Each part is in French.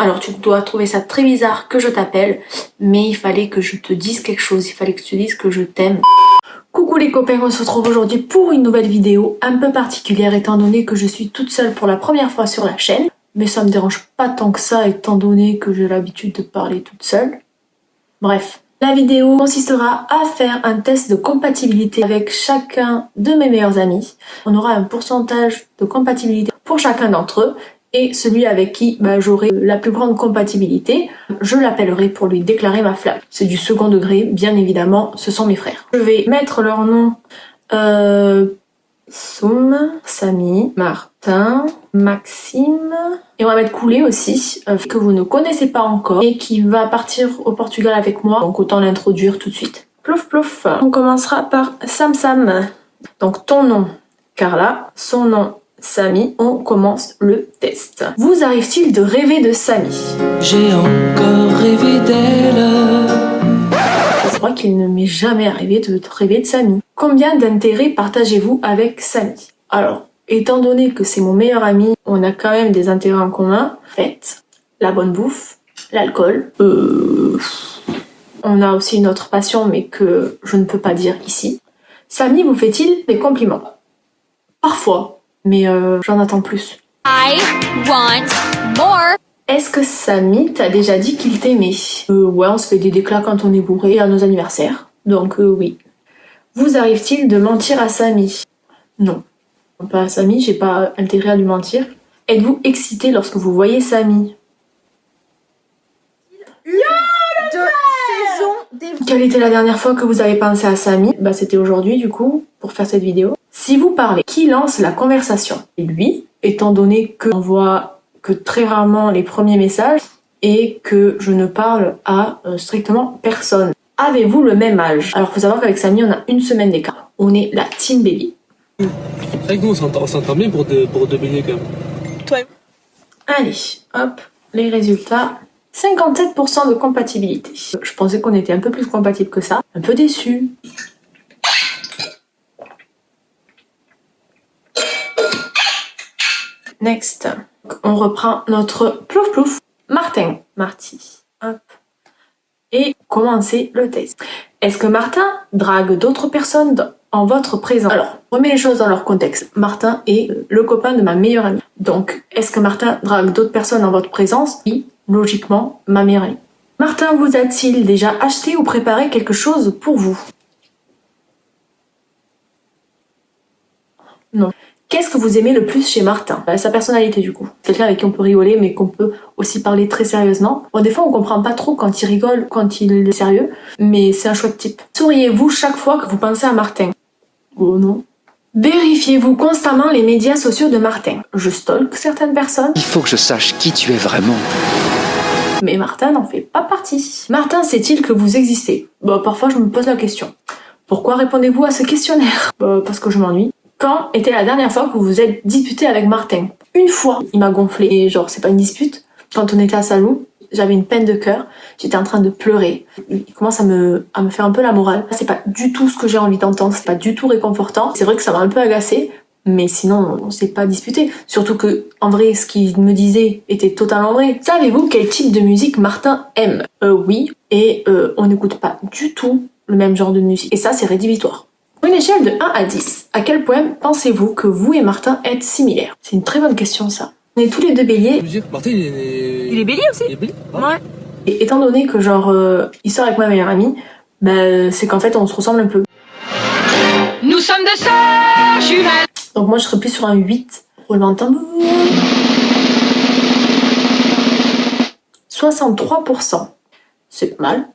Alors tu dois trouver ça très bizarre que je t'appelle, mais il fallait que je te dise quelque chose, il fallait que tu dises que je t'aime. Coucou les copains, on se retrouve aujourd'hui pour une nouvelle vidéo un peu particulière étant donné que je suis toute seule pour la première fois sur la chaîne. Mais ça me dérange pas tant que ça étant donné que j'ai l'habitude de parler toute seule. Bref, la vidéo consistera à faire un test de compatibilité avec chacun de mes meilleurs amis. On aura un pourcentage de compatibilité pour chacun d'entre eux. Et celui avec qui j'aurai la plus grande compatibilité, je l'appellerai pour lui déclarer ma flamme. C'est du second degré, bien évidemment, ce sont mes frères. Je vais mettre leur nom Soum, Samy, Martin, Maxime, et on va mettre Coulé aussi, que vous ne connaissez pas encore, et qui va partir au Portugal avec moi, donc autant l'introduire tout de suite. Plouf plouf. On commencera par Sam Sam. Donc ton nom, Carla, son nom, Samy, on commence le test. Vous arrive-t-il de rêver de Samy? J'ai encore rêvé d'elle. C'est vrai qu'il ne m'est jamais arrivé de rêver de Samy. Combien d'intérêts partagez-vous avec Samy? Alors, étant donné que c'est mon meilleur ami, on a quand même des intérêts en commun. Fête, la bonne bouffe, l'alcool. On a aussi une autre passion, mais que je ne peux pas dire ici. Samy vous fait-il des compliments? Parfois. Mais j'en attends plus. I want more. Est-ce que Samy t'a déjà dit qu'il t'aimait? Ouais, on se fait des déclats quand on est bourré à nos anniversaires. Donc oui. Vous arrive-t-il de mentir à Samy? Non. Pas à Samy, j'ai pas intérêt à lui mentir. Êtes-vous excité lorsque vous voyez Samy? Quelle était la dernière fois que vous avez pensé à Samy? C'était aujourd'hui du coup, pour faire cette vidéo. Si vous parlez, qui lance la conversation? Et lui, étant donné qu'on voit que très rarement les premiers messages et que je ne parle à strictement personne. Avez-vous le même âge? Alors faut savoir qu'avec Samy, on a une semaine d'écart. On est la team baby. C'est vrai que nous on s'entend bien pour deux béliers quand même. Toi. Allez, hop, les résultats. 57% de compatibilité. Je pensais qu'on était un peu plus compatibles que ça. Un peu déçu. Next. On reprend notre plouf plouf. Martin. Marty. Hop. Et commencer le test. Est-ce que Martin drague d'autres personnes en votre présence? Alors, remets les choses dans leur contexte. Martin est le copain de ma meilleure amie. Donc, est-ce que Martin drague d'autres personnes en votre présence? Oui, logiquement, ma meilleure amie. Martin vous a-t-il déjà acheté ou préparé quelque chose pour vous? Non. Qu'est-ce que vous aimez le plus chez Martin? Sa personnalité du coup. Quelqu'un avec qui on peut rigoler mais qu'on peut aussi parler très sérieusement. Bon, des fois on comprend pas trop quand il rigole, quand il est sérieux, mais c'est un chouette type. Souriez-vous chaque fois que vous pensez à Martin? Oh non. Vérifiez-vous constamment les médias sociaux de Martin? Je stalk certaines personnes. Il faut que je sache qui tu es vraiment. Mais Martin n'en fait pas partie. Martin sait-il que vous existez? Parfois je me pose la question. Pourquoi répondez-vous à ce questionnaire? Parce que je m'ennuie. Quand était la dernière fois que vous vous êtes disputé avec Martin? Une fois, il m'a gonflé. Et genre, c'est pas une dispute. Quand on était à Salou, j'avais une peine de cœur. J'étais en train de pleurer. Il commence à me faire un peu la morale. C'est pas du tout ce que j'ai envie d'entendre. C'est pas du tout réconfortant. C'est vrai que ça m'a un peu agacée. Mais sinon, on s'est pas disputé. Surtout que, en vrai, ce qu'il me disait était totalement vrai. Savez-vous quel type de musique Martin aime? Oui. Et on n'écoute pas du tout le même genre de musique. Et ça, c'est rédhibitoire. Pour une échelle de 1 à 10, à quel point pensez-vous que vous et Martin êtes similaires? C'est une très bonne question ça. On est tous les deux béliers. Martin il est bélier aussi? Il est bélier? Ouais. Et étant donné que il sort avec ma meilleure amie, c'est qu'en fait on se ressemble un peu. Nous sommes de sœurs jumelles. Donc moi je serais plus sur un 8. Roulement de tambour. 63%. C'est pas mal,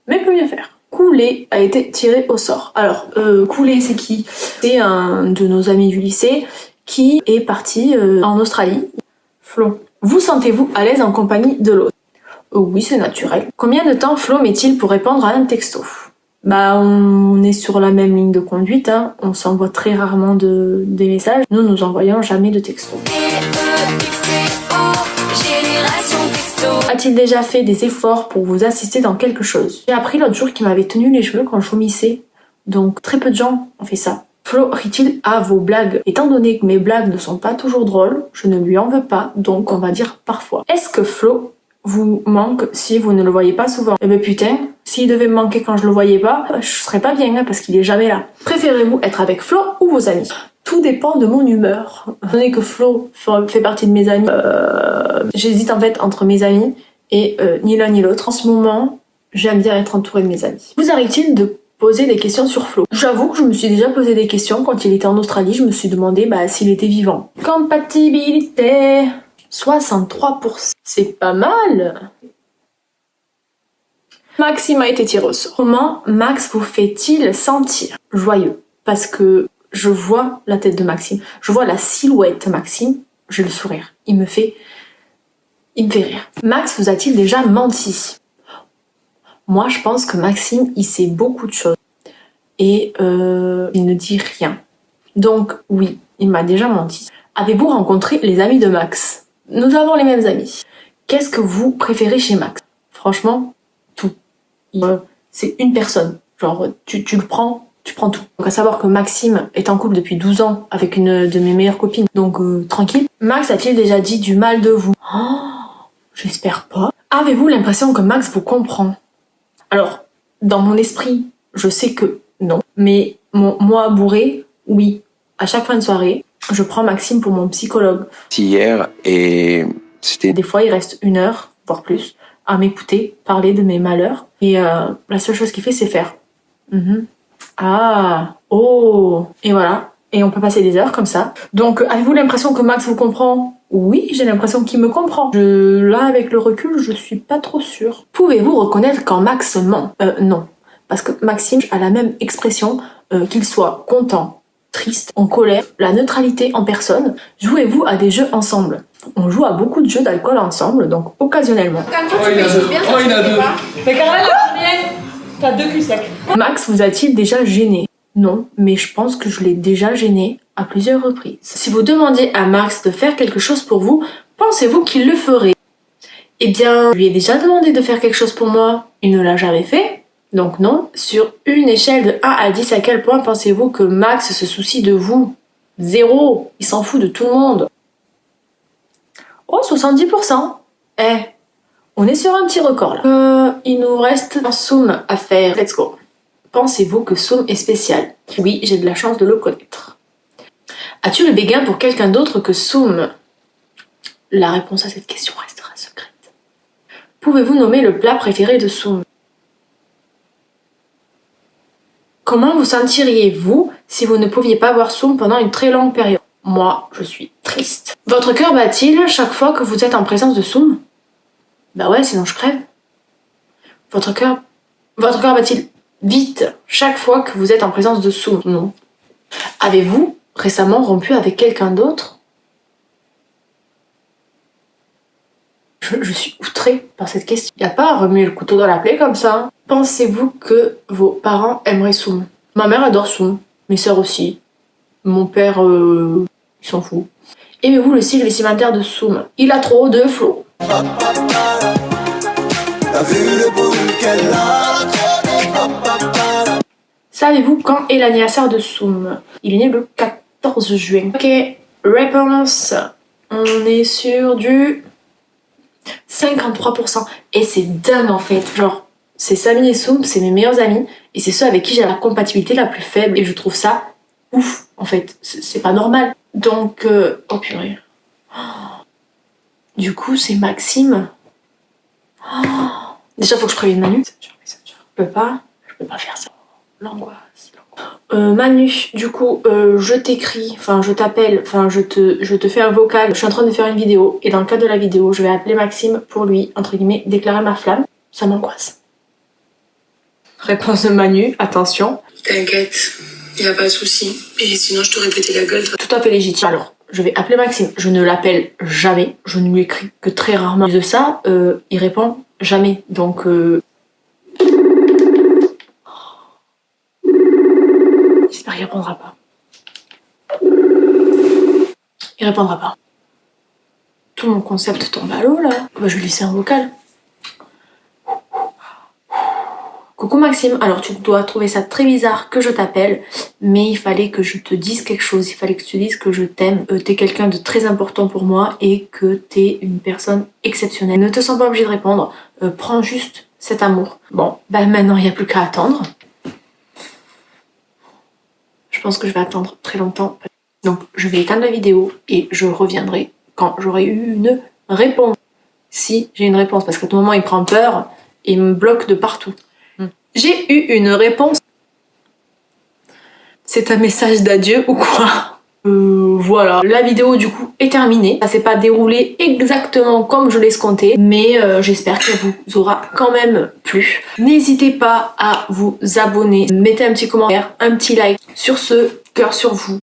mais peut mieux faire. Coulé a été tiré au sort. Alors, Coulé, c'est qui? C'est un de nos amis du lycée qui est parti en Australie. Flo. Vous sentez-vous à l'aise en compagnie de l'autre? Oui, c'est naturel. Combien de temps Flo met-il pour répondre à un texto? On est sur la même ligne de conduite, hein. On s'envoie très rarement des messages. Nous envoyons jamais de textos. A-t-il déjà fait des efforts pour vous assister dans quelque chose? J'ai appris l'autre jour qu'il m'avait tenu les cheveux quand je vomissais. Donc très peu de gens ont fait ça. Flo rit-il à vos blagues? Étant donné que mes blagues ne sont pas toujours drôles, je ne lui en veux pas, donc on va dire parfois. Est-ce que Flo vous manque si vous ne le voyez pas souvent. Et ben putain, s'il devait me manquer quand je le voyais pas, je serais pas bien, hein, parce qu'il est jamais là. Préférez-vous être avec Flo ou vos amis? Tout dépend de mon humeur. Étant donné que Flo fait partie de mes amis, j'hésite en fait entre mes amis et ni l'un ni l'autre. En ce moment, j'aime bien être entourée de mes amis. Vous arrive-t-il de poser des questions sur Flo? J'avoue que je me suis déjà posé des questions quand il était en Australie. Je me suis demandé s'il était vivant. Compatibilité 63%. C'est pas mal. Maxime a été tiré au sort. Comment Max vous fait-il sentir? Joyeux. Parce que je vois la tête de Maxime. Je vois la silhouette de Maxime. J'ai le sourire. Il me fait rire. Max vous a-t-il déjà menti? Moi, je pense que Maxime, il sait beaucoup de choses. Et il ne dit rien. Donc, oui, il m'a déjà menti. Avez-vous rencontré les amis de Max? Nous avons les mêmes amis. Qu'est-ce que vous préférez chez Max? Franchement, tout. C'est une personne. Genre, tu le prends, tu prends tout. Donc à savoir que Maxime est en couple depuis 12 ans avec une de mes meilleures copines. Donc tranquille. Max a-t-il déjà dit du mal de vous? Oh, j'espère pas. Avez-vous l'impression que Max vous comprend? Alors, dans mon esprit, je sais que non. Mais moi, bourré, oui. À chaque fin de soirée, je prends Maxime pour mon psychologue. Hier, et c'était... Des fois, il reste 1 heure, voire plus, à m'écouter, parler de mes malheurs. Et la seule chose qu'il fait, c'est faire. Ah, oh. Et voilà. Et on peut passer des heures comme ça. Donc, avez-vous l'impression que Max vous comprend? Oui, j'ai l'impression qu'il me comprend. Là, avec le recul, je suis pas trop sûre. Pouvez-vous reconnaître quand Max ment? Non. Parce que Maxime a la même expression, qu'il soit content, triste, en colère, la neutralité en personne. Jouez-vous à des jeux ensemble? On joue à beaucoup de jeux d'alcool ensemble, donc occasionnellement. Il a deux. Mais Caroline, t'as 2 culs secs. Max vous a-t-il déjà gêné? Non, mais je pense que je l'ai déjà gêné à plusieurs reprises. Si vous demandiez à Max de faire quelque chose pour vous, pensez-vous qu'il le ferait? Eh bien, je lui ai déjà demandé de faire quelque chose pour moi. Il ne l'a jamais fait. Donc non. Sur une échelle de 1 à 10, à quel point pensez-vous que Max se soucie de vous? 0. Il s'en fout de tout le monde. Oh, 70%. On est sur un petit record là. Il nous reste un Soum à faire. Let's go. Pensez-vous que Soum est spécial? Oui, j'ai de la chance de le connaître. As-tu le béguin pour quelqu'un d'autre que Soum? La réponse à cette question restera secrète. Pouvez-vous nommer le plat préféré de Soum? Comment vous sentiriez-vous si vous ne pouviez pas voir Soum pendant une très longue période? Moi, je suis triste. Votre cœur bat-il chaque fois que vous êtes en présence de Soum? Bah ouais, sinon je crève. Votre cœur bat-il vite chaque fois que vous êtes en présence de Soum? Non. Avez-vous récemment rompu avec quelqu'un d'autre? Je suis outrée par cette question. Y a pas à remuer le couteau dans la plaie comme ça. Pensez-vous que vos parents aimeraient Soum? Ma mère adore Soum, mes sœurs aussi. Mon père, il s'en fout. Aimez-vous le style vestimentaire de Soum? Il a trop de flow. Savez-vous quand est l'anniversaire de Soum? Il est né le 14 juin. Ok, réponse. On est sur du 53%. Et c'est dingue en fait. Genre, c'est Samy et Soum, c'est mes meilleurs amis. Et c'est ceux avec qui j'ai la compatibilité la plus faible. Et je trouve ça ouf en fait. C'est pas normal. Donc, oh purée. Du coup, c'est Maxime. Déjà, faut que je prévienne Manu. Je peux pas faire ça. L'angoisse. Manu, du coup, je t'écris, enfin je t'appelle, enfin je te fais un vocal. Je suis en train de faire une vidéo et dans le cadre de la vidéo, je vais appeler Maxime pour lui, entre guillemets, déclarer ma flamme. Ça m'angoisse. Réponse de Manu, attention. T'inquiète, y a pas de souci. Et sinon, je t'aurais pété la gueule. Tout à fait légitime. Alors, je vais appeler Maxime. Je ne l'appelle jamais. Je ne lui écris que très rarement. De ça, il répond jamais. Donc, j'espère qu'il répondra pas. Il répondra pas. Tout mon concept tombe à l'eau là. Bah, je vais lui laisser un vocal. Coucou Maxime, alors tu dois trouver ça très bizarre que je t'appelle, mais il fallait que je te dise quelque chose, il fallait que tu te dises que je t'aime, t'es quelqu'un de très important pour moi et que t'es une personne exceptionnelle. Ne te sens pas obligé de répondre, prends juste cet amour. Bon, bah maintenant il n'y a plus qu'à attendre. Je pense que je vais attendre très longtemps. Donc je vais éteindre la vidéo et je reviendrai quand j'aurai eu une réponse. Si j'ai une réponse, parce qu'à tout moment il prend peur et il me bloque de partout. J'ai eu une réponse. C'est un message d'adieu ou quoi? Voilà. La vidéo du coup est terminée. Ça s'est pas déroulé exactement comme je l'escomptais, mais j'espère qu'elle vous aura quand même plu. N'hésitez pas à vous abonner, mettez un petit commentaire, un petit like. Sur ce, cœur sur vous.